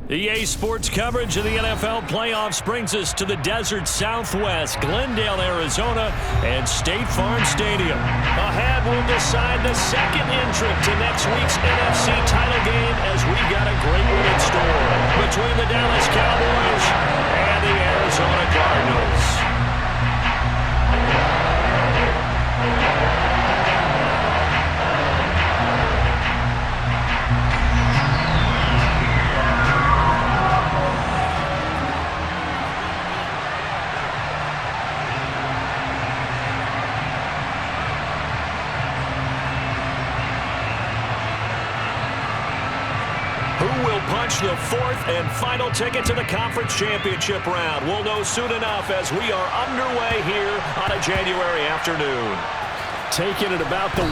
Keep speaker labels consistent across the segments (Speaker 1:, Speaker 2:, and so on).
Speaker 1: EA Sports coverage of the NFL playoffs brings us to the desert Southwest, Glendale, Arizona, and State Farm Stadium. Ahead, we'll decide the second entrant to next week's NFC title game as we got a great one in store between the Dallas Cowboys and the Arizona Cardinals. The fourth and final ticket to the conference championship round. We'll know soon enough as we are underway here on a January afternoon. Taking it about the 1.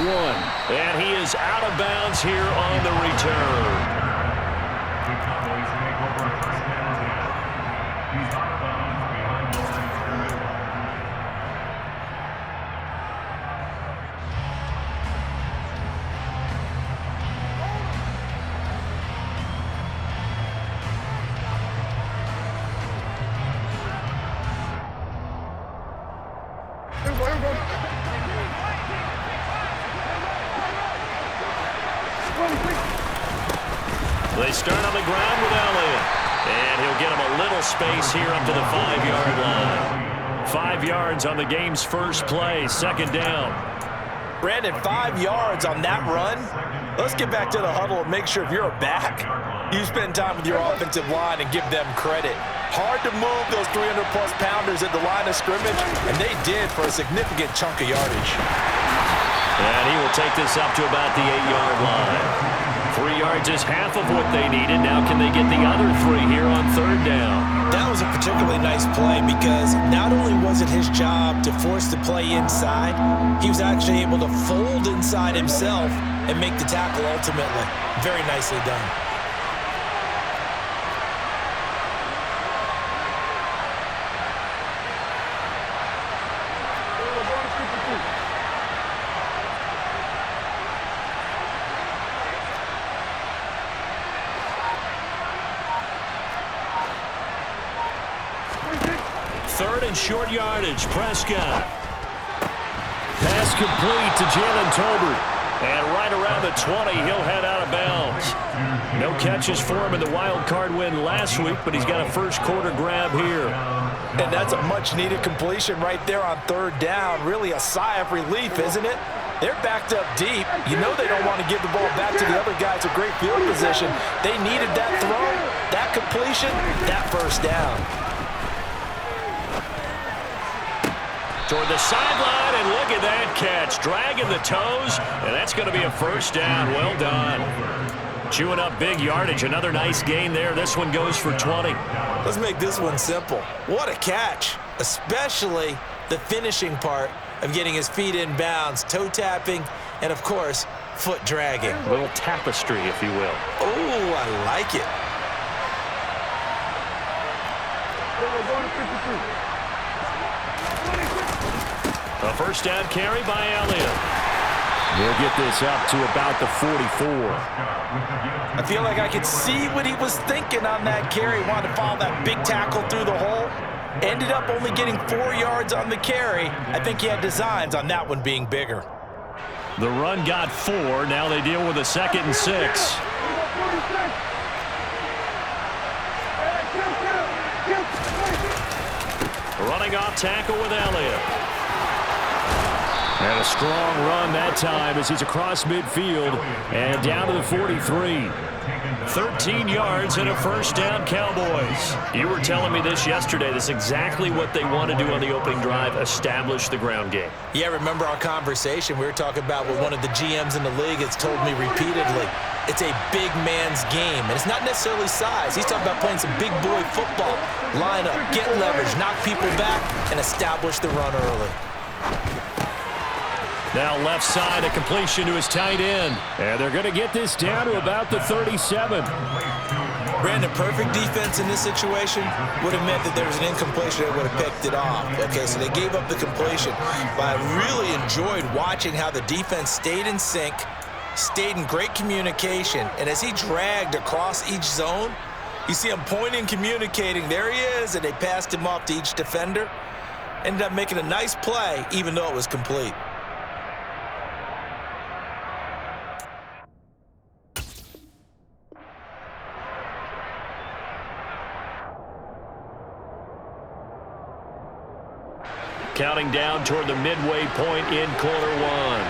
Speaker 1: And he is out of bounds here on the return. They start on the ground with Elliott. And he'll get him a little space here up to the 5-yard line. 5 yards on the game's first play, second down.
Speaker 2: Brandon, 5 yards on that run. Let's get back to the huddle and make sure if you're a back, you spend time with your offensive line and give them credit. Hard to move those 300-plus pounders at the line of scrimmage, and they did for a significant chunk of yardage.
Speaker 1: And he will take this up to about the 8-yard line. 3 yards is half of what they needed. Now can they get the other 3 here on third down?
Speaker 2: That was a particularly nice play because not only was it his job to force the play inside, he was actually able to fold inside himself and make the tackle ultimately. Very nicely done.
Speaker 1: Third and short yardage, Prescott. Pass complete to Jalen Tolbert. And right around the 20, he'll head out of bounds. No catches for him in the wild card win last week, but he's got a first quarter grab here.
Speaker 2: And that's a much-needed completion right there on third down. Really a sigh of relief, isn't it? They're backed up deep. You know they don't want to give the ball back to the other guys with great field position. They needed that throw, that completion, that first down.
Speaker 1: Toward the sideline, and look at that catch. Dragging the toes, and that's going to be a first down. Well done. Chewing up big yardage. Another nice gain there. This one goes for 20.
Speaker 2: Let's make this one simple. What a catch, especially the finishing part of getting his feet in bounds, toe tapping, and, of course, foot dragging.
Speaker 1: A little tapestry, if you will.
Speaker 2: Oh, I like it.
Speaker 1: A first down carry by Elliott. He'll get this up to about the 44.
Speaker 2: I feel like I could see what he was thinking on that carry. Wanted to follow that big tackle through the hole. Ended up only getting 4 yards on the carry. I think he had designs on that one being bigger.
Speaker 1: The run got 4. Now they deal with a 2nd and 6. Running off tackle with Elliott. And a strong run that time as he's across midfield and down to the 43. 13 yards and a first down, Cowboys. You were telling me this yesterday. This is exactly what they want to do on the opening drive, establish the ground game.
Speaker 2: Yeah, remember our conversation. We were talking about what one of the GMs in the league has told me repeatedly. It's a big man's game, and it's not necessarily size. He's talking about playing some big boy football. Line up, get leverage, knock people back, and establish the run early.
Speaker 1: Now left side, a completion to his tight end. And they're going to get this down to about the 37.
Speaker 2: Brandon, perfect defense in this situation would have meant that there was an incompletion that would have picked it off. Okay, so they gave up the completion. But I really enjoyed watching how the defense stayed in sync, stayed in great communication, and as he dragged across each zone, You see him pointing, communicating. There he is, and they passed him off to each defender. Ended up making a nice play, even though it was complete.
Speaker 1: Counting down toward the midway point in quarter one.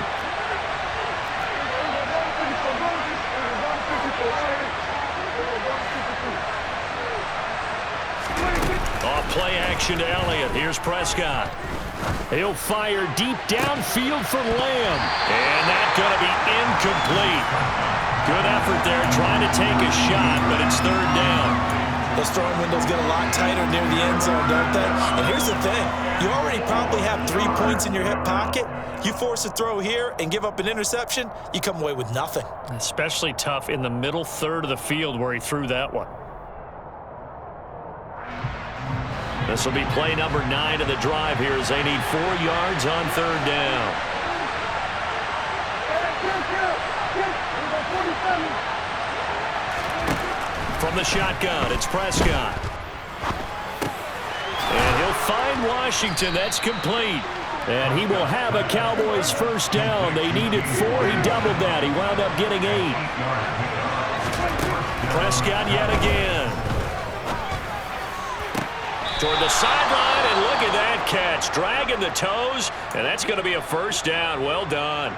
Speaker 1: Off play action to Elliott. Here's Prescott. He'll fire deep downfield for Lamb. And that's going to be incomplete. Good effort there trying to take a shot, but it's third down.
Speaker 2: Those throwing windows get a lot tighter near the end zone, don't they? And here's the thing. You already probably have 3 points in your hip pocket. You force a throw here and give up an interception, you come away with nothing.
Speaker 1: Especially tough in the middle third of the field where he threw that one. This will be play number 9 of the drive here as they need 4 yards on third down. From the shotgun, it's Prescott. And he'll find Washington. That's complete. And he will have a Cowboys first down. They needed 4. He doubled that. He wound up getting 8. Prescott yet again. Toward the sideline, and look at that catch. Dragging the toes, and that's going to be a first down. Well done.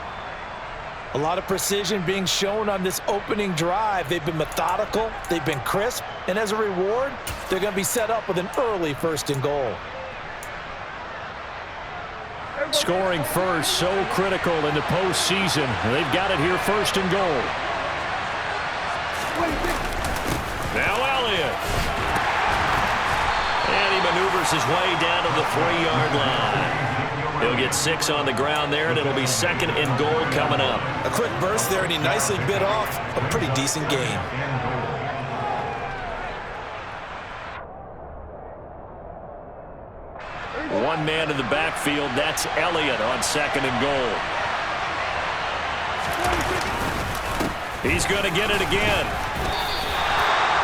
Speaker 2: A lot of precision being shown on this opening drive. They've been methodical, they've been crisp, and as a reward, they're going to be set up with an early first and goal.
Speaker 1: Scoring first, so critical in the postseason. They've got it here first and goal. Now Elliott. And he maneuvers his way down to the 3-yard line. He'll get 6 on the ground there, and it'll be second and goal coming up.
Speaker 2: A quick burst there, and he nicely bit off a pretty decent gain.
Speaker 1: One man in the backfield, that's Elliott on second and goal. He's going to get it again.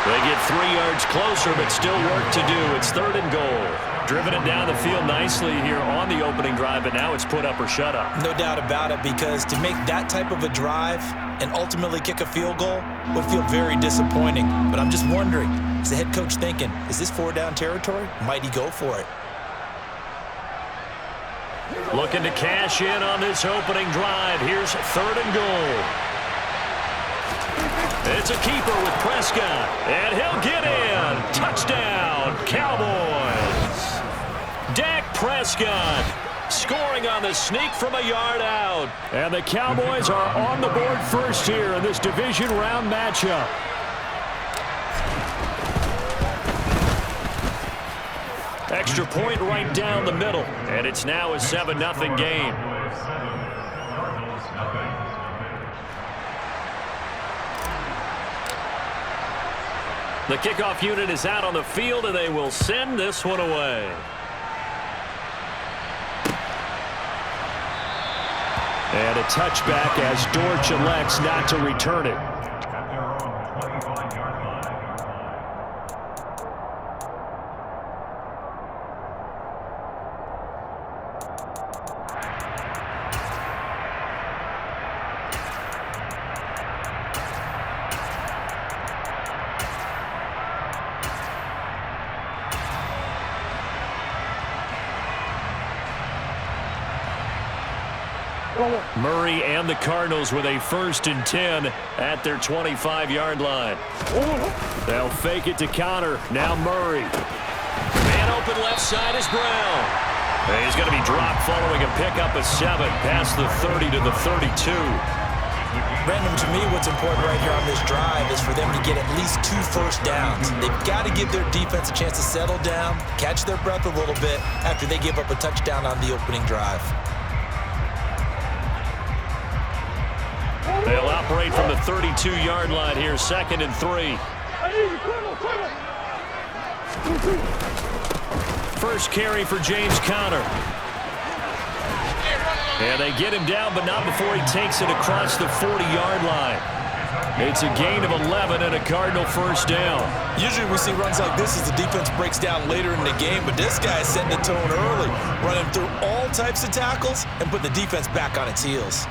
Speaker 1: They get 3 yards closer, but still work to do. It's third and goal. Driven it down the field nicely here on the opening drive, but now it's put up or shut up.
Speaker 2: No doubt about it, because to make that type of a drive and ultimately kick a field goal would feel very disappointing. But I'm just wondering, is the head coach thinking, is this 4-down territory? Might he go for it?
Speaker 1: Looking to cash in on this opening drive. Here's third and goal. It's a keeper with Prescott, and he'll get in. Touchdown, Cowboys. Dak Prescott scoring on the sneak from a yard out. And the Cowboys are on the board first here in this division round matchup. Extra point right down the middle, and it's now a 7-0 game. The kickoff unit is out on the field, and they will send this one away. And a touchback as Dortch elects not to return it. Murray and the Cardinals with a 1st and 10 at their 25-yard line. They'll fake it to Connor. Now Murray. Man open left side is Brown. And he's going to be dropped following a pickup of 7 past the 30 to the 32.
Speaker 2: Brandon, to me, what's important right here on this drive is for them to get at least 2 first downs. They've got to give their defense a chance to settle down, catch their breath a little bit after they give up a touchdown on the opening drive.
Speaker 1: They'll operate from the 32-yard line here, 2nd and 3. First carry for James Conner. And they get him down, but not before he takes it across the 40-yard line. It's a gain of 11 and a Cardinal first down.
Speaker 2: Usually we see runs like this as the defense breaks down later in the game, but this guy is setting the tone early, running through all types of tackles and put the defense back on its heels.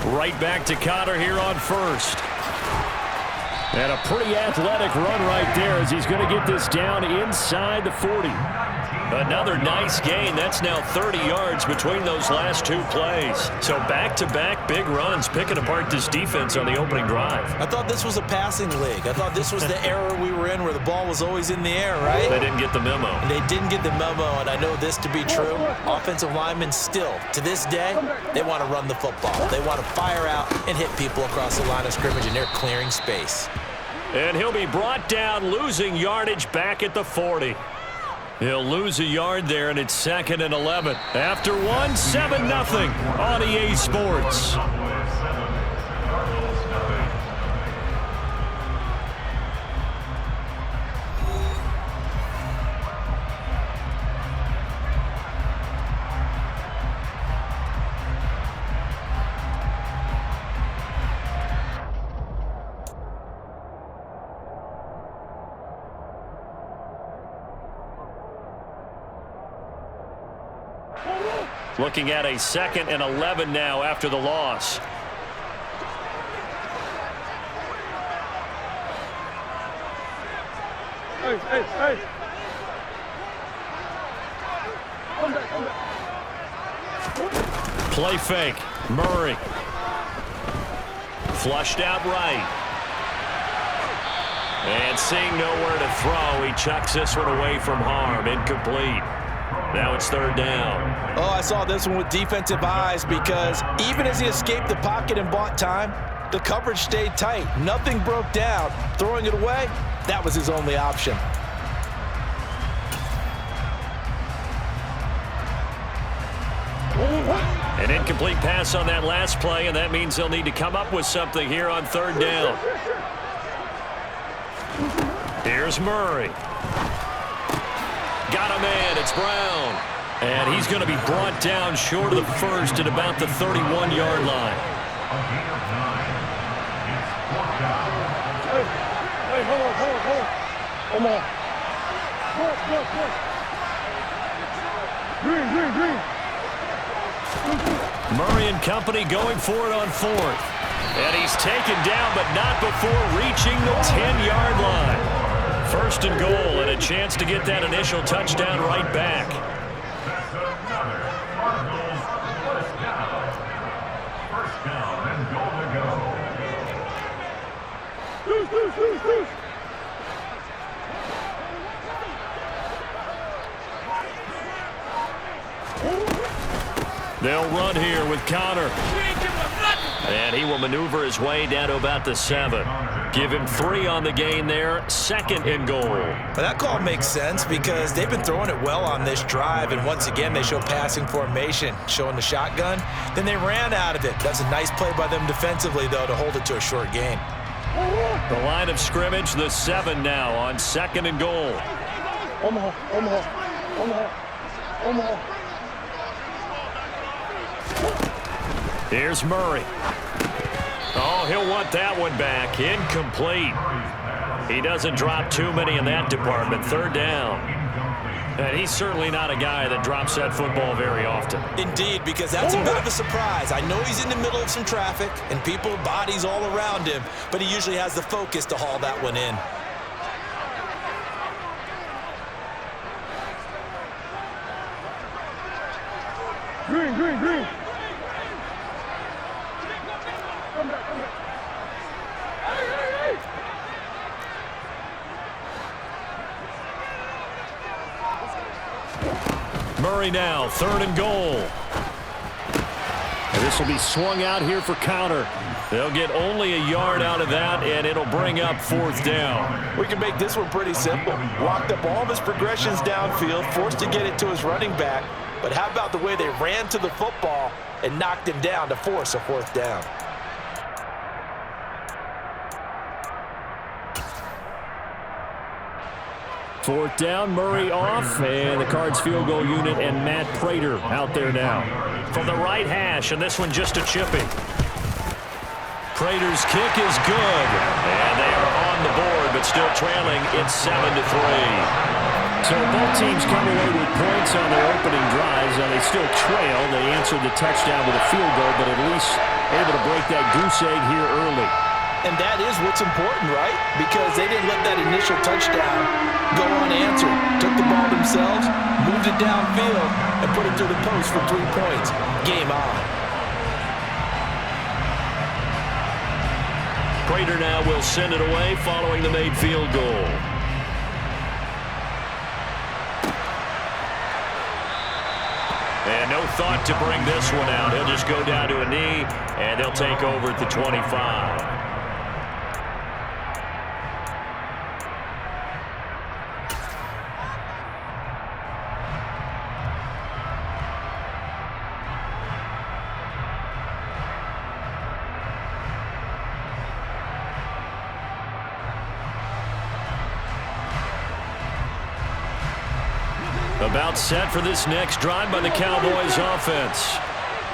Speaker 1: Right back to Connor here on first. And a pretty athletic run right there as he's going to get this down inside the 40. Another nice gain. That's now 30 yards between those last two plays. So back-to-back big runs picking apart this defense on the opening drive.
Speaker 2: I thought this was a passing league. I thought this was the era we were in where the ball was always in the air, right?
Speaker 1: They didn't get the memo.
Speaker 2: And they didn't get the memo, and I know this to be true. Offensive linemen still, to this day, they want to run the football. They want to fire out and hit people across the line of scrimmage, and they're clearing space.
Speaker 1: And he'll be brought down, losing yardage back at the 40. He'll lose a yard there, and it's 2nd and 11. After one, 7-0 on EA Sports. Looking at a 2nd and 11 now after the loss.
Speaker 3: Hey.
Speaker 1: Play fake. Murray. Flushed out right. And seeing nowhere to throw, he chucks this one away from harm. Incomplete. Now it's 3rd down.
Speaker 2: Oh, I saw this one with defensive eyes because even as he escaped the pocket and bought time, the coverage stayed tight. Nothing broke down. Throwing it away, that was his only option.
Speaker 1: An incomplete pass on that last play, and that means they'll need to come up with something here on 3rd down. Here's Murray. Got a man. It's Brown. And he's going to be brought down short of the first at about the 31-yard line.
Speaker 3: Hey, hold on. Come on. Green.
Speaker 1: Murray and company going for it on 4th. And he's taken down, but not before reaching the 10-yard line. 1st and goal, and a chance to get that initial touchdown right back. They'll run here with Connor. And he will maneuver his way down to about the 7. Give him 3 on the gain there. 2nd and goal.
Speaker 2: But that call makes sense because they've been throwing it well on this drive, and once again they show passing formation, showing the shotgun. Then they ran out of it. That's a nice play by them defensively, though, to hold it to a short gain.
Speaker 1: The line of scrimmage, the 7 now on 2nd and goal.
Speaker 3: Omaha.
Speaker 1: Here's Murray. Oh, he'll want that one back. Incomplete. He doesn't drop too many in that department. 3rd down. And he's certainly not a guy that drops that football very often.
Speaker 2: Indeed, because that's a bit of a surprise. I know he's in the middle of some traffic and people, bodies all around him, but he usually has the focus to haul that one in.
Speaker 3: Green.
Speaker 1: Murray now, 3rd and goal. And this will be swung out here for Connor. They'll get only a yard out of that, and it'll bring up 4th down.
Speaker 2: We can make this one pretty simple. Locked up all of his progressions downfield, forced to get it to his running back. But how about the way they ran to the football and knocked him down to force a 4th down?
Speaker 1: Fourth down, Murray off, and the Cards field goal unit and Matt Prater out there now. From the right hash, and this one just a chippy. Prater's kick is good, and they are on the board, but still trailing. It's 7-3. So both teams come away with points on their opening drives, and they still trail. They answered the touchdown with a field goal, but at least able to break that goose egg here early.
Speaker 2: And that is what's important, right? Because they didn't let that initial touchdown go unanswered. Took the ball themselves, moved it downfield, and put it through the post for 3 points. Game on.
Speaker 1: Prater now will send it away following the made field goal. And no thought to bring this one out. He'll just go down to a knee, and they'll take over at the 25. About set for this next drive by the Cowboys offense.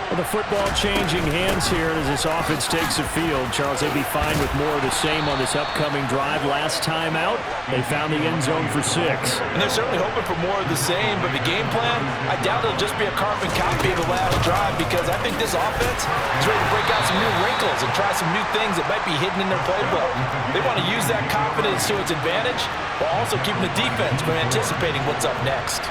Speaker 1: Well, the football changing hands here as this offense takes the field. Charles, they'd be fine with more of the same on this upcoming drive. Last time out, they found the end zone for 6.
Speaker 2: And they're certainly hoping for more of the same, but the game plan, I doubt it'll just be a carbon copy of the last drive, because I think this offense is ready to break out some new wrinkles and try some new things that might be hidden in their playbook. They want to use that confidence to its advantage while also keeping the defense from anticipating what's up next.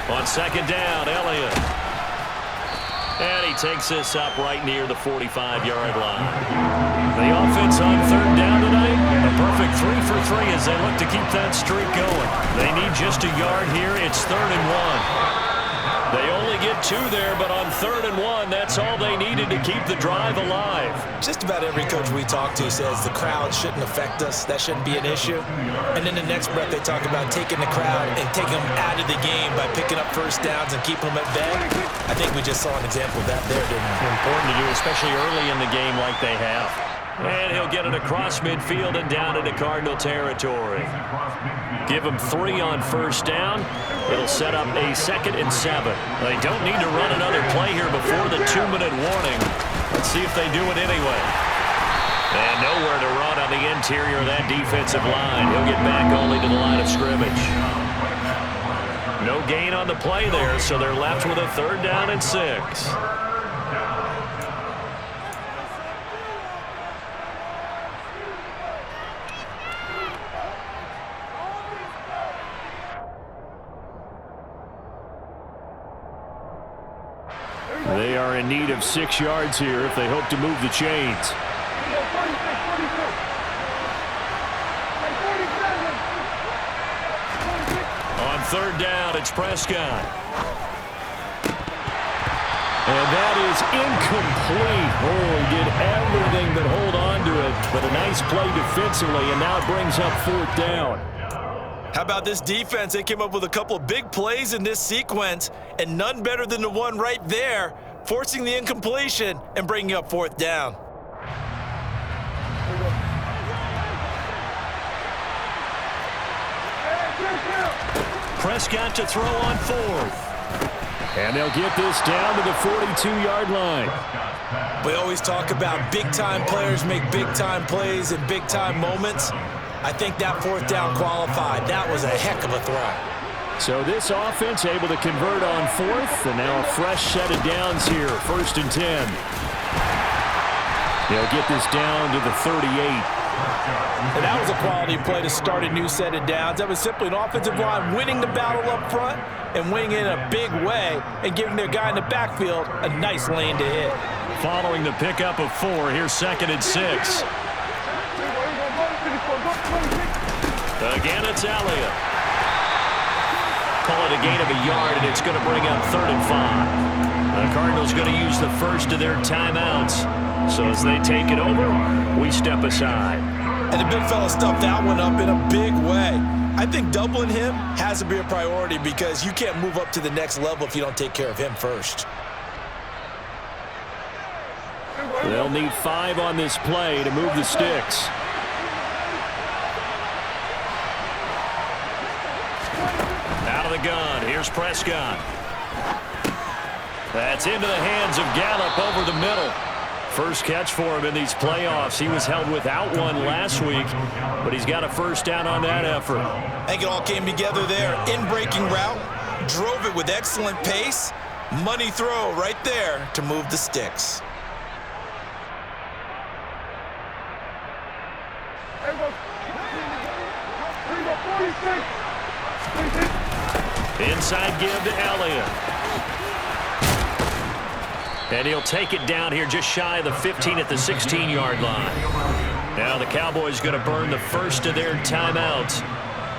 Speaker 1: On second down, Elliott. And he takes this up right near the 45-yard line. The offense on third down tonight, a perfect 3 for 3 as they look to keep that streak going. They need just a yard here. It's 3rd and 1. They only get 2 there, but on 3rd and 1, that's all they needed to keep the drive alive.
Speaker 2: Just about every coach we talk to says the crowd shouldn't affect us. That shouldn't be an issue. And then the next breath they talk about taking the crowd and taking them out of the game by picking up first downs and keeping them at bay. I think we just saw an example of that there, didn't we?
Speaker 1: Important to do, especially early in the game like they have. And he'll get it across midfield and down into Cardinal territory. Give him 3 on first down. It'll set up a 2nd and 7. They don't need to run another play here before the 2-minute warning. Let's see if they do it anyway. And nowhere to run on the interior of that defensive line. He'll get back only to the line of scrimmage. No gain on the play there, so they're left with a 3rd down and 6. They are in need of 6 yards here if they hope to move the chains. On 3rd down, it's Prescott. And that is incomplete. Oh, he did everything but hold on to it. But a nice play defensively, and now it brings up 4th down.
Speaker 2: How about this defense? They came up with a couple of big plays in this sequence, and none better than the one right there, forcing the incompletion and bringing up 4th down.
Speaker 1: Prescott to throw on 4th. And they'll get this down to the 42-yard line.
Speaker 2: We always talk about big-time players make big-time plays in big-time moments. I think that 4th down qualified. That was a heck of a throw.
Speaker 1: So this offense able to convert on 4th, and now a fresh set of downs here, 1st and 10. They'll get this down to the 38.
Speaker 2: And that was a quality play to start a new set of downs. That was simply an offensive line winning the battle up front and winning it in a big way and giving their guy in the backfield a nice lane to hit.
Speaker 1: Following the pickup of 4, here's 2nd and 6. Again, it's Elliott. Call it a gain of a yard, and it's going to bring up 3rd and 5. The Cardinals going to use the first of their timeouts. So as they take it over, we step aside.
Speaker 2: And the big fella stuffed that one up in a big way. I think doubling him has to be a priority because you can't move up to the next level if you don't take care of him first.
Speaker 1: They'll need 5 on this play to move the sticks. Out of the gun, here's Prescott. That's into the hands of Gallup over the middle. First catch for him in these playoffs. He was held without one last week, but he's got a first down on that effort.
Speaker 2: I think it all came together there. In-breaking route, drove it with excellent pace. Money throw right there to move the sticks.
Speaker 1: Inside give to Elliott. And he'll take it down here just shy of the 15 at the 16-yard line. Now the Cowboys going to burn the first of their timeouts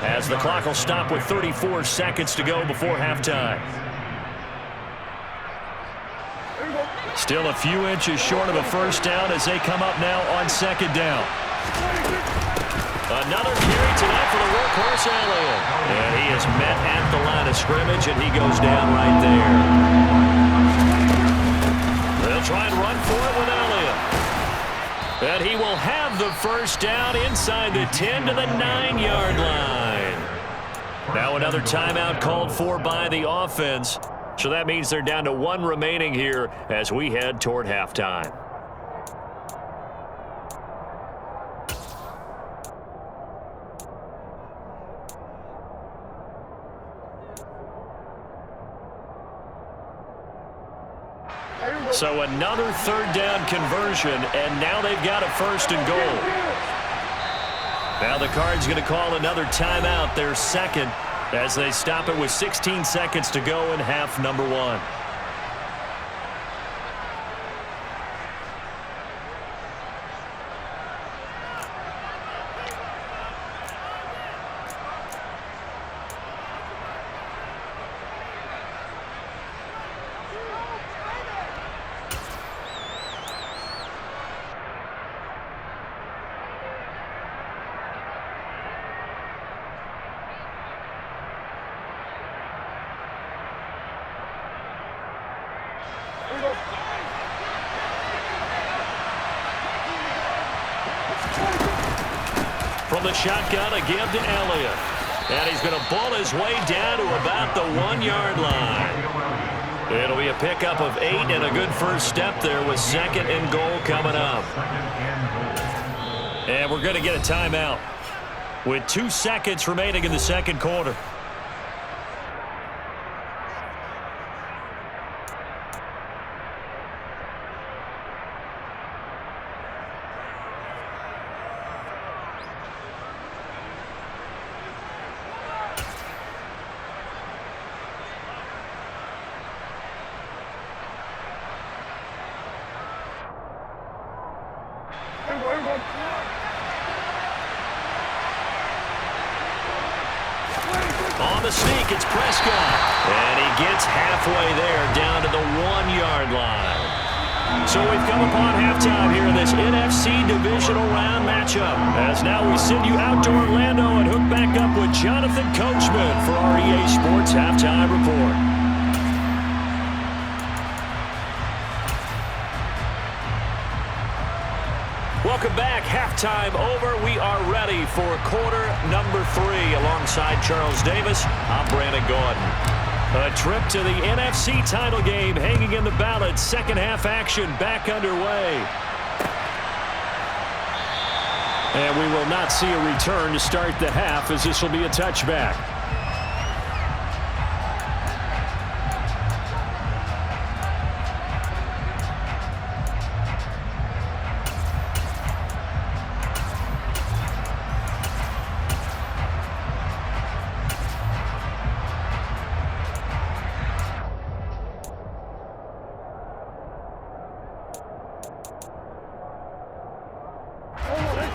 Speaker 1: as the clock will stop with 34 seconds to go before halftime. Still a few inches short of a first down as they come up now on 2nd down. Another carry tonight for the workhorse Elliott. And he is met at the line of scrimmage, and he goes down right there. They'll try and run for it with Elliott. And he will have the first down inside the 10 to the 9-yard line. Now another timeout called for by the offense. So that means they're down to 1 remaining here as we head toward halftime. So another 3rd down conversion, and now they've got a 1st and goal. Now the Cards going to call another timeout, their 2nd, as they stop it with 16 seconds to go in half number 1. From the shotgun, a give to Elliott. And he's going to ball his way down to about the 1-yard line. It'll be a pickup of 8 and a good first step there with 2nd and goal coming up. And we're going to get a timeout with 2 seconds remaining in the 2nd quarter. On the sneak, it's Prescott. And he gets halfway there down to the 1-yard line. So we've come upon halftime here in this NFC divisional round matchup. As now we send you out to Orlando and hook back up with Jonathan Coachman for our EA Sports Halftime Report. Welcome back. Halftime over. We are ready for quarter number 3. Alongside Charles Davis, I'm Brandon Gordon. A trip to the NFC title game hanging in the balance. Second half action back underway. And we will not see a return to start the half as this will be a touchback.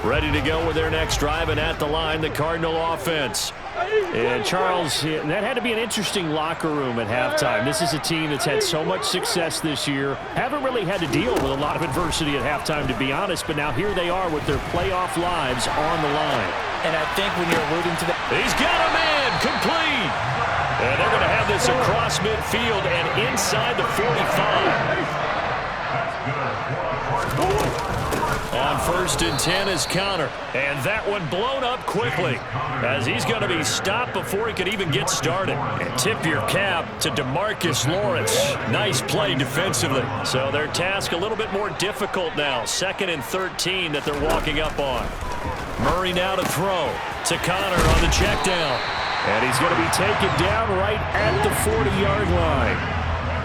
Speaker 1: Ready to go with their next drive, and at the line, the Cardinal offense. And Charles, that had to be an interesting locker room at halftime. This is a team that's had so much success this year. Haven't really had to deal with a lot of adversity at halftime, to be honest, but now here they are with their playoff lives on the line.
Speaker 2: And I think when you're alluding to that,
Speaker 1: he's got a man, complete. And they're going to have this across midfield and inside the 45. On 1st and 10 is Connor. And that one blown up quickly as he's going to be stopped before he could even get started. And tip your cap to DeMarcus Lawrence. Nice play defensively. So their task a little bit more difficult now. 2nd and 13 that they're walking up on. Murray now to throw to Connor on the check down. And he's going to be taken down right at the 40-yard line.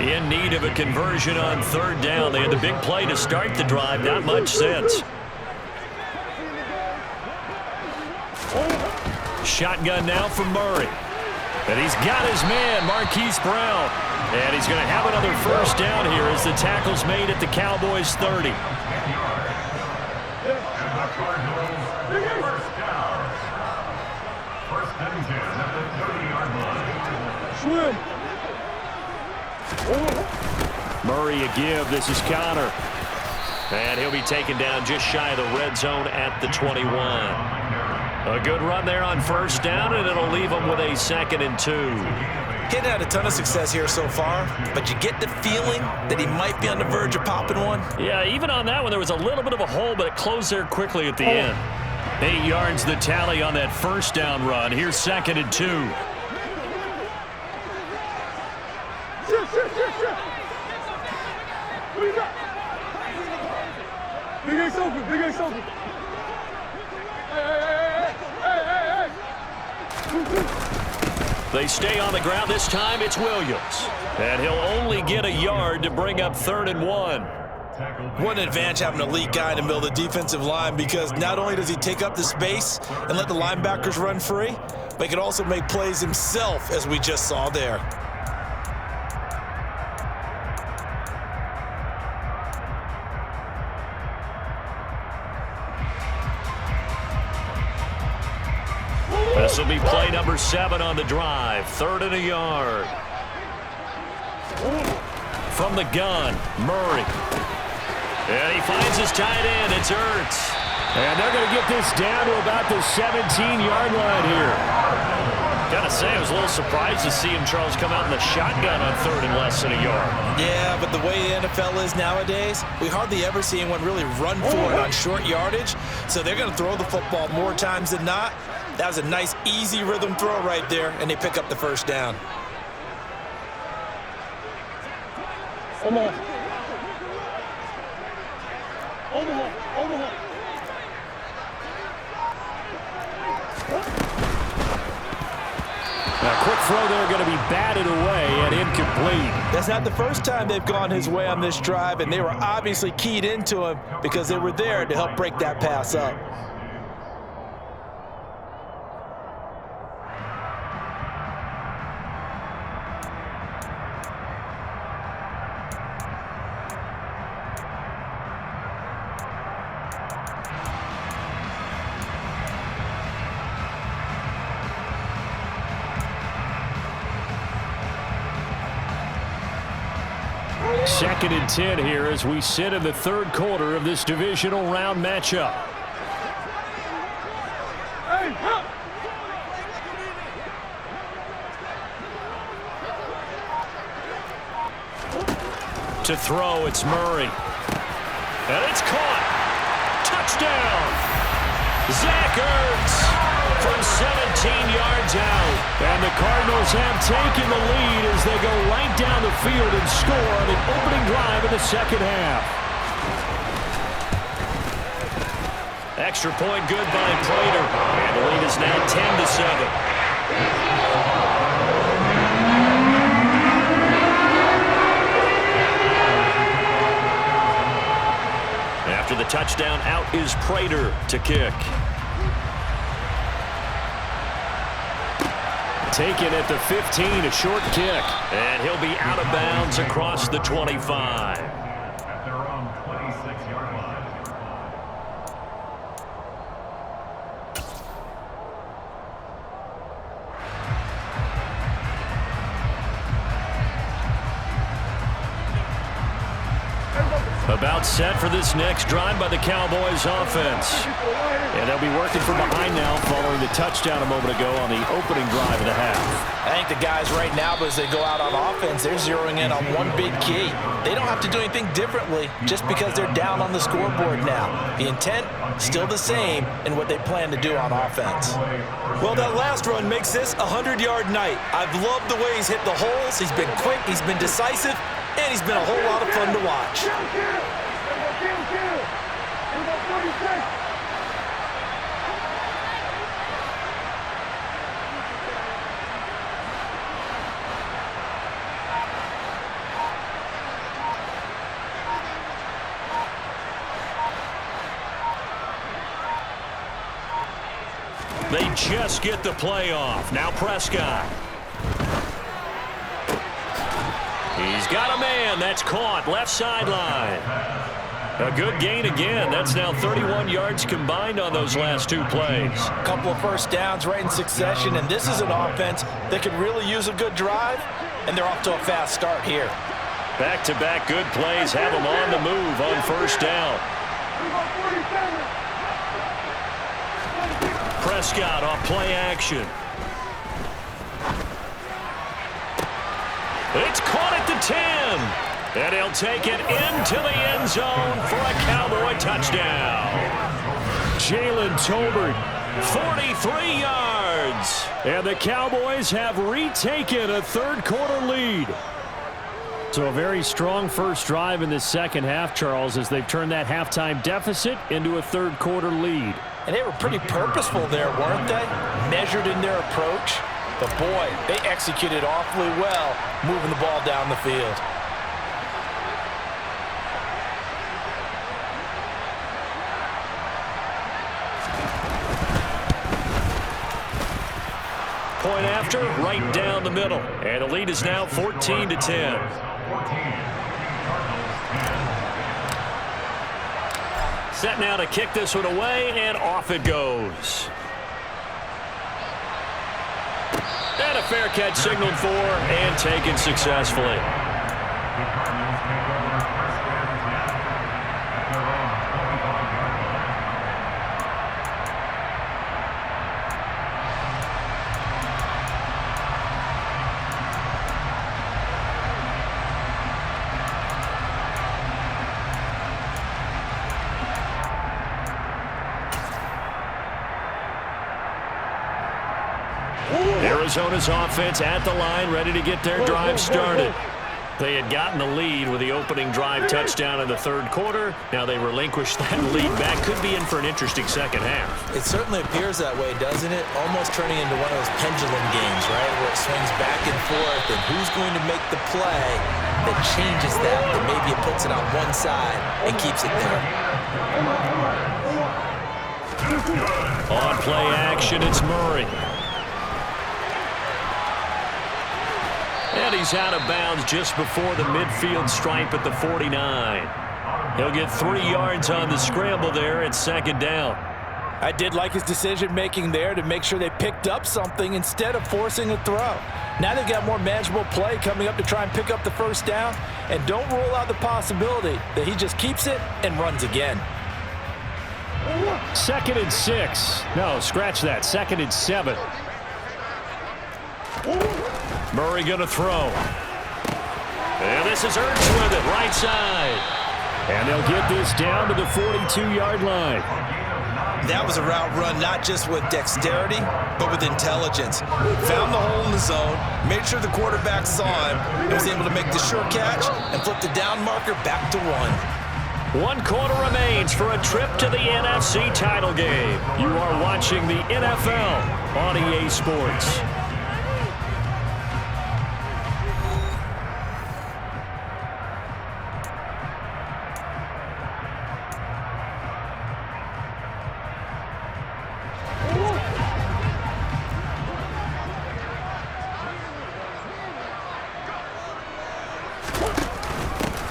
Speaker 1: In need of a conversion on 3rd down. They had the big play to start the drive. Not much sense. Shotgun now from Murray. And he's got his man, Marquise Brown. And he's going to have another 1st down here as the tackle's made at the Cowboys' 30.
Speaker 3: Swim.
Speaker 1: Murray a give. This is Connor. And he'll be taken down just shy of the red zone at the 21. A good run there on 1st down, and it'll leave him with a 2nd and 2.
Speaker 2: He's had a ton of success here so far, but you get the feeling that he might be on the verge of popping one.
Speaker 1: Yeah, even on that one, there was a little bit of a hole, but it closed there quickly at the end. 8 yards the tally on that 1st down run. Here's 2nd and 2.
Speaker 3: What you got? Big Ace open, Big Ace open. Hey.
Speaker 1: They stay on the ground. This time it's Williams. And he'll only get a yard to bring up 3rd and 1.
Speaker 2: What an advantage having an elite guy in the middle of the defensive line, because not only does he take up the space and let the linebackers run free, but he can also make plays himself, as we just saw there.
Speaker 1: This will be play number 7 on the drive. 3rd and a yard. From the gun, Murray. And he finds his tight end. It's Ertz. And they're going to get this down to about the 17-yard line here. Gotta say, I was a little surprised to see him, Charles, come out in the shotgun on 3rd and less than a yard.
Speaker 2: Yeah, but the way the NFL is nowadays, we hardly ever see anyone really run for it on short yardage. So they're going to throw the football more times than not. That was a nice, easy rhythm throw right there, and they pick up the 1st down.
Speaker 3: Omaha.
Speaker 1: Now, quick throw there, going to be batted away and incomplete.
Speaker 2: That's not the first time they've gone his way on this drive, and they were obviously keyed into him because they were there to help break that pass up.
Speaker 1: Second and 10 here as we sit in the 3rd quarter of this divisional round matchup. To throw, it's Murray. And it's caught. Touchdown. Zach Ertz from 17 yards out. And the Cardinals have taken the lead as they go right down the field and score on the opening drive of the 2nd half. Extra point good by Prater. And the lead is now 10-7. After the touchdown, out is Prater to kick. Taken at the 15, a short kick. And he'll be out of bounds across the 25. At their own 26-yard line. About set for this next drive by the Cowboys offense. And they'll be working from behind now following the touchdown a moment ago on the opening drive of the half.
Speaker 2: I think the guys right now, as they go out on offense, they're zeroing in on one big key. They don't have to do anything differently just because they're down on the scoreboard now. The intent, still the same in what they plan to do on offense.
Speaker 4: Well, that last run makes this a 100-yard night. I've loved the way he's hit the holes. He's been quick, he's been decisive, and he's been a whole lot of fun to watch.
Speaker 1: They just get the play off. Now Prescott. He's got a man. That's caught. Left sideline. A good gain again. That's now 31 yards combined on those last two plays.
Speaker 2: A couple of first downs right in succession, and this is an offense that could really use a good drive, and they're off to a fast start here.
Speaker 1: Back-to-back good plays have them on the move on first down. Prescott off play action. It's caught at the 10. And he'll take it into the end zone for a Cowboy touchdown. Jalen Tolbert, 43 yards. And the Cowboys have retaken a third-quarter lead. So a very strong first drive in the second half, Charles, as they've turned that halftime deficit into a third-quarter lead.
Speaker 2: And they were pretty purposeful there, weren't they? Measured in their approach. But, boy, they executed awfully well moving the ball down the field.
Speaker 1: Point after, right down the middle. And the lead is now 14-10. Set now to kick this one away, and off it goes. And a fair catch signaled for and taken successfully. Arizona's offense at the line, ready to get their drive started. They had gotten the lead with the opening drive touchdown in the third quarter. Now they relinquish that lead back. Could be in for an interesting second half.
Speaker 2: It certainly appears that way, doesn't it? Almost turning into one of those pendulum games, right, where it swings back and forth, and who's going to make the play that changes that maybe it puts it on one side and keeps it there.
Speaker 1: On play action, it's Murray. And he's out of bounds just before the midfield stripe at the 49. He'll get 3 yards on the scramble there at second down.
Speaker 2: I did like his decision-making there to make sure they picked up something instead of forcing a throw. Now they've got more manageable play coming up to try and pick up the first down, and don't rule out the possibility that he just keeps it and runs again.
Speaker 1: 2nd and 6. No, scratch that. 2nd and 7. Murray going to throw. And this is Ertz with it, right side. And they'll get this down to the 42-yard line.
Speaker 4: That was a route run not just with dexterity, but with intelligence. Found the hole in the zone, made sure the quarterback saw him, and was able to make the sure catch and flip the down marker back to 1.
Speaker 1: 1 quarter remains for a trip to the NFC title game. You are watching the NFL on EA Sports.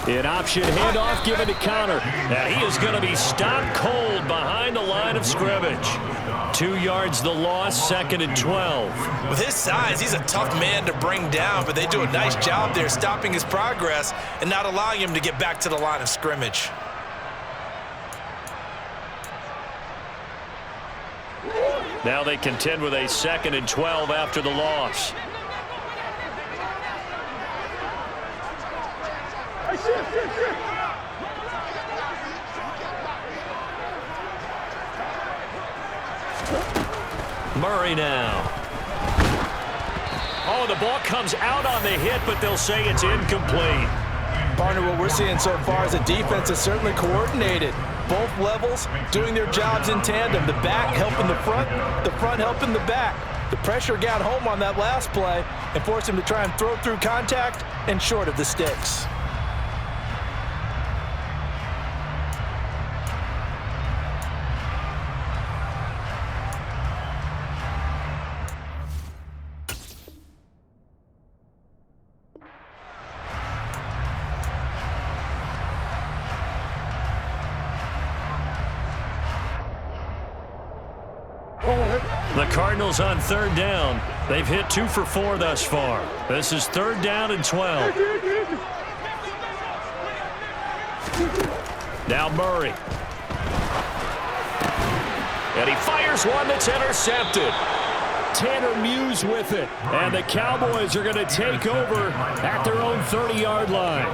Speaker 1: An option handoff given to Connor. And he is going to be stopped cold behind the line of scrimmage. 2 yards the loss, 2nd and 12.
Speaker 4: With his size, he's a tough man to bring down, but they do a nice job there stopping his progress and not allowing him to get back to the line of scrimmage.
Speaker 1: Now they contend with a 2nd and 12 after the loss. Murray now. Oh, the ball comes out on the hit, but they'll say it's incomplete.
Speaker 2: Partner, what we're seeing so far is the defense is certainly coordinated. Both levels doing their jobs in tandem. The back helping the front helping the back. The pressure got home on that last play and forced him to try and throw through contact and short of the sticks.
Speaker 1: The Cardinals on 3rd down. They've hit 2 for 4 thus far. This is 3rd down and 12. Now Murray. And he fires one that's intercepted. Tanner Muse with it. And the Cowboys are going to take over at their own 30-yard line.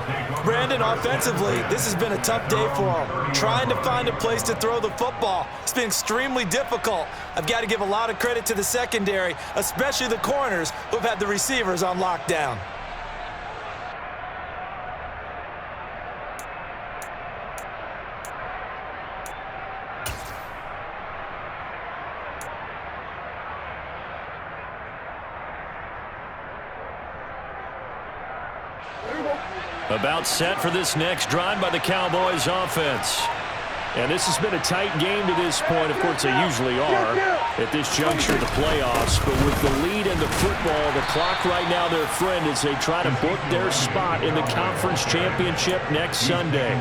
Speaker 2: Brandon, offensively, this has been a tough day for them. Trying to find a place to throw the football. It's been extremely difficult. I've got to give a lot of credit to the secondary, especially the corners who've had the receivers on lockdown.
Speaker 1: About set for this next drive by the Cowboys offense. And this has been a tight game to this point. Of course, they usually are at this juncture of the playoffs. But with the lead in the football, the clock right now their friend as they try to book their spot in the conference championship next Sunday.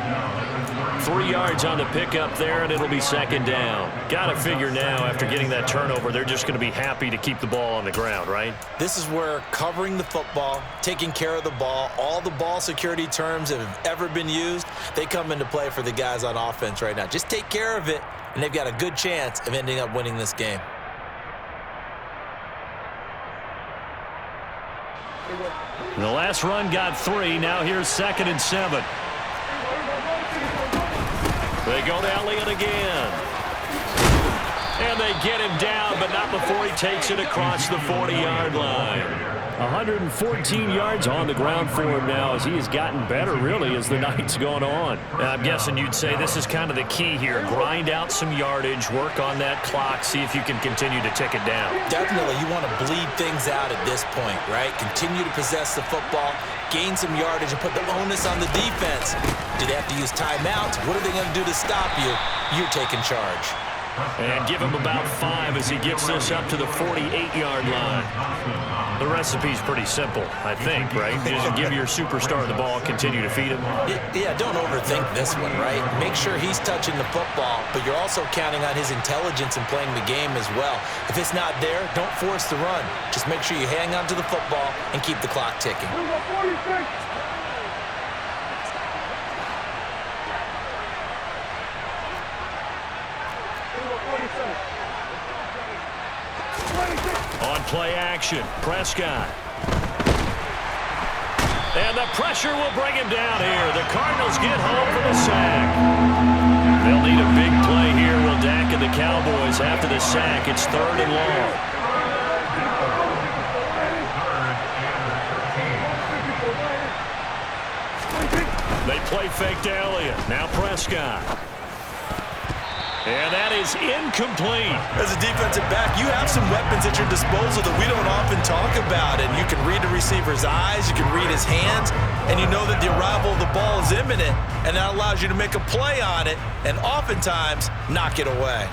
Speaker 1: 3 yards on the pickup there, and it'll be 2nd down. Got to figure now, after getting that turnover, they're just going to be happy to keep the ball on the ground, right?
Speaker 4: This is where covering the football, taking care of the ball, all the ball security terms that have ever been used, they come into play for the guys on offense right now. Just take care of it, and they've got a good chance of ending up winning this game.
Speaker 1: The last run got 3. Now here's 2nd and 7. They go to Elliott again. And they get him down, but not before he takes it across the 40-yard line. 114 yards on the ground for him now as he has gotten better, really, as the night's gone on. I'm guessing you'd say this is kind of the key here. Grind out some yardage, work on that clock, see if you can continue to tick it down.
Speaker 4: Definitely. You want to bleed things out at this point, right? Continue to possess the football, gain some yardage, and put the onus on the defense. Do they have to use timeouts? What are they going to do to stop you? You're taking charge.
Speaker 1: And give him about 5 as he gets this up to the 48-yard line. The recipe's pretty simple, I think, right? Just give your superstar the ball, continue to feed him.
Speaker 4: Yeah, don't overthink this one, right? Make sure he's touching the football, but you're also counting on his intelligence in playing the game as well. If it's not there, don't force the run. Just make sure you hang on to the football and keep the clock ticking.
Speaker 1: On play action, Prescott. And the pressure will bring him down here. The Cardinals get home for the sack. They'll need a big play here, will Dak and the Cowboys after the sack. It's 3rd and long. They play fake to Elliott. Now Prescott. And that is incomplete.
Speaker 4: As a defensive back, you have some weapons at your disposal that we don't often talk about. And you can read the receiver's eyes, you can read his hands, and you know that the arrival of the ball is imminent, and that allows you to make a play on it and oftentimes knock it away.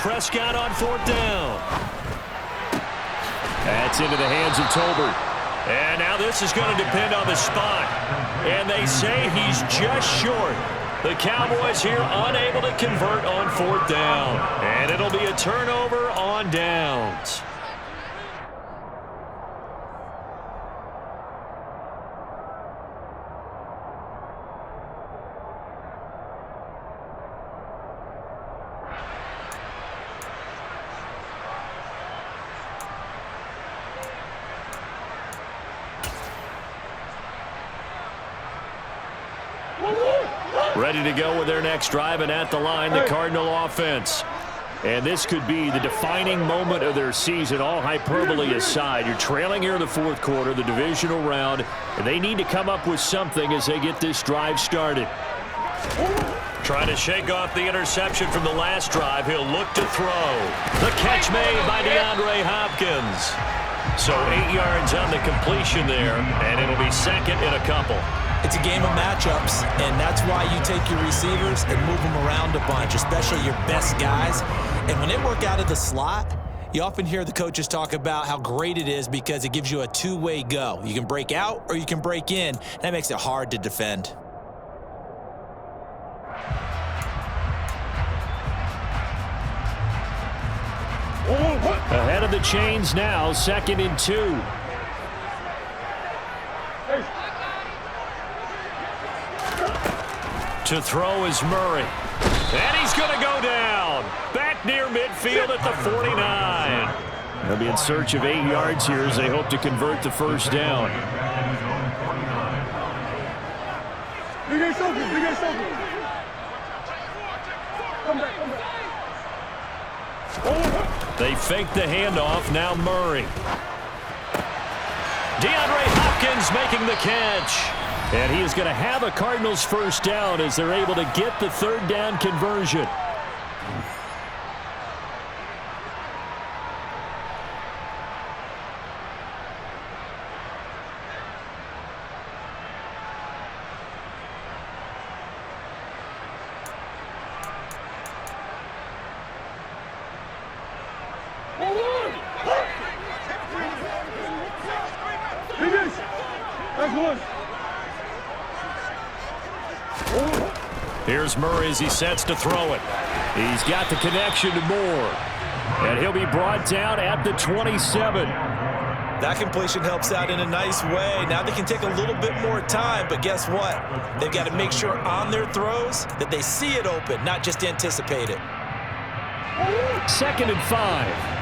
Speaker 1: Prescott on 4th down. That's into the hands of Tolbert. And now this is going to depend on the spot. And they say he's just short. The Cowboys here unable to convert on 4th down. And it'll be a turnover on downs. Ready to go with their next drive, and at the line, the Cardinal offense. And this could be the defining moment of their season, all hyperbole aside. You're trailing here in the 4th quarter, the divisional round, and they need to come up with something as they get this drive started. Trying to shake off the interception from the last drive. He'll look to throw. The catch made by DeAndre Hopkins. So 8 yards on the completion there, and it'll be second and a couple.
Speaker 4: It's a game of matchups, and that's why you take your receivers and move them around a bunch, especially your best guys. And when they work out of the slot, you often hear the coaches talk about how great it is because it gives you a two-way go. You can break out or you can break in. That makes it hard to defend.
Speaker 1: Ahead of the chains now, 2nd and 2. To throw is Murray. And he's going to go down. Back near midfield at the 49. They'll be in search of 8 yards here as they hope to convert the first down.
Speaker 3: Big something. Come back.
Speaker 1: They fake the handoff. Now Murray. DeAndre Hopkins making the catch. And he is going to have a Cardinals first down as they're able to get the 3rd down conversion.
Speaker 3: That's one.
Speaker 1: Here's Murray as he sets to throw it. He's got the connection to Moore. And he'll be brought down at the 27.
Speaker 4: That completion helps out in a nice way. Now they can take a little bit more time, but guess what? They've got to make sure on their throws that they see it open, not just anticipate it.
Speaker 1: 2nd and 5.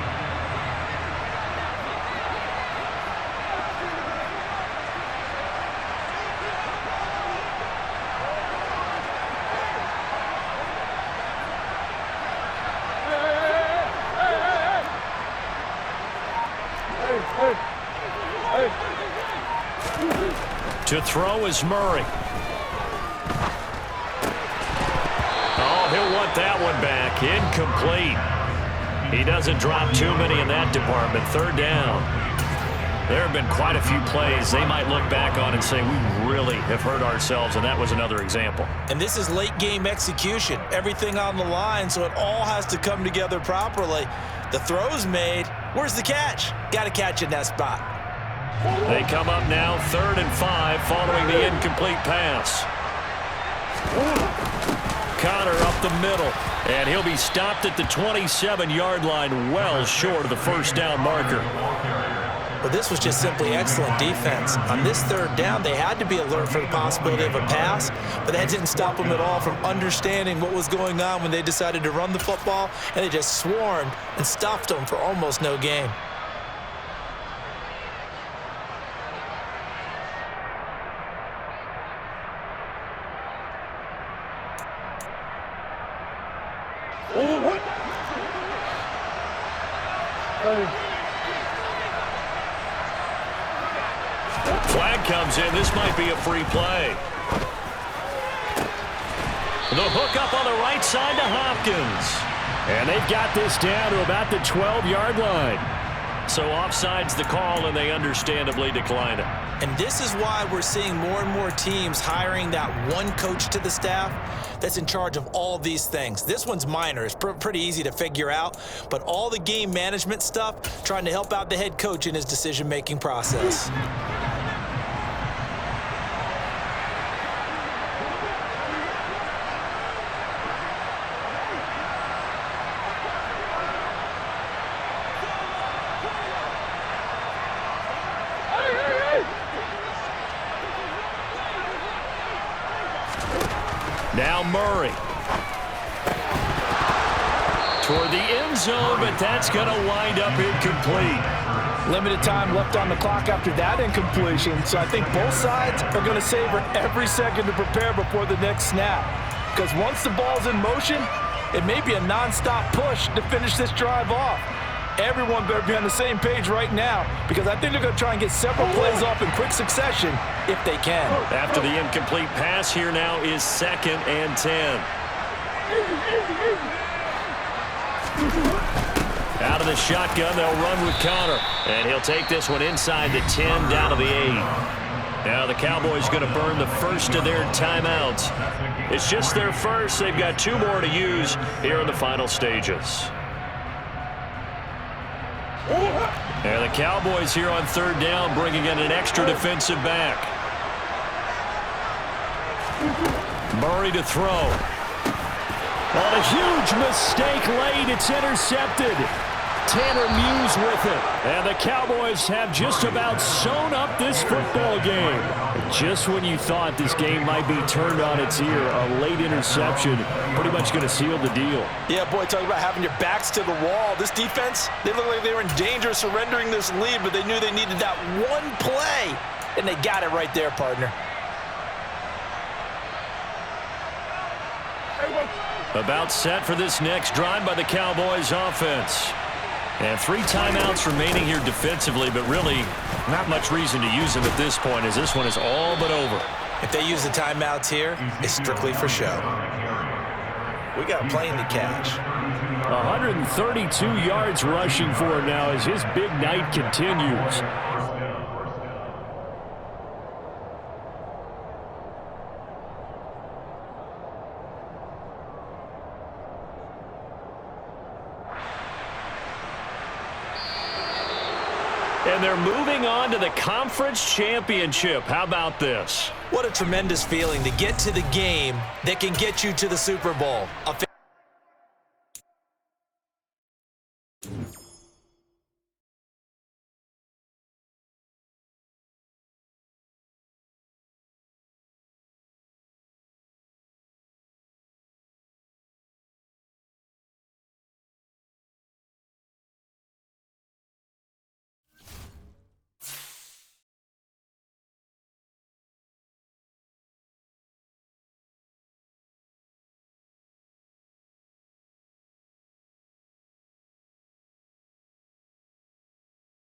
Speaker 1: To throw is Murray. Oh, he'll want that one back. Incomplete. He doesn't drop too many in that department. 3rd down. There have been quite a few plays they might look back on and say, we really have hurt ourselves, and that was another example.
Speaker 4: And this is late game execution. Everything on the line, so it all has to come together properly. The throw's made. Where's the catch? Got to catch in that spot.
Speaker 1: They come up now 3rd and 5 following the incomplete pass. Connor up the middle, and he'll be stopped at the 27-yard line, well short of the first down marker.
Speaker 4: But this was just simply excellent defense. On this 3rd down, they had to be alert for the possibility of a pass, but that didn't stop them at all from understanding what was going on when they decided to run the football, and they just swarmed and stuffed them for almost no gain.
Speaker 1: Flag comes in. This might be a free play. The hook up on the right side to Hopkins. And they've got this down to about the 12-yard line. So offside's the call, and they understandably decline it.
Speaker 4: And this is why we're seeing more and more teams hiring that one coach to the staff that's in charge of all these things. This one's minor. It's pretty easy to figure out. But all the game management stuff, trying to help out the head coach in his decision-making process.
Speaker 1: Now Murray. Toward the end zone, but that's going to wind up incomplete.
Speaker 2: Limited time left on the clock after that incompletion, so I think both sides are going to savor every second to prepare before the next snap. Because once the ball's in motion, it may be a non-stop push to finish this drive off. Everyone better be on the same page right now, because I think they're going to try and get several plays off in quick succession if they can.
Speaker 1: After the incomplete pass, here now is 2nd and 10. Out of the shotgun, they'll run with Connor. And he'll take this one inside the 10, down to the 8. Now the Cowboys going to burn the first of their timeouts. It's just their first. They've got 2 more to use here in the final stages. And the Cowboys here on 3rd down, bringing in an extra defensive back. Murray to throw. On a huge mistake late, it's intercepted. Tanner Muse with it. And the Cowboys have just about sewn up this football game. Just when you thought this game might be turned on its ear, a late interception pretty much going to seal the deal.
Speaker 2: Yeah, boy, talking about having your backs to the wall. This defense, they look like they were in danger of surrendering this lead, but they knew they needed that one play, and they got it right there, partner.
Speaker 1: About set for this next drive by the Cowboys offense. And 3 timeouts remaining here defensively, but really not much reason to use them at this point, as this one is all but over.
Speaker 4: If they use the timeouts here, it's strictly for show. We got a plane to catch.
Speaker 1: 132 yards rushing for him now as his big night continues. And they're moving on to the conference championship. How about this?
Speaker 4: What a tremendous feeling to get to the game that can get you to the Super Bowl.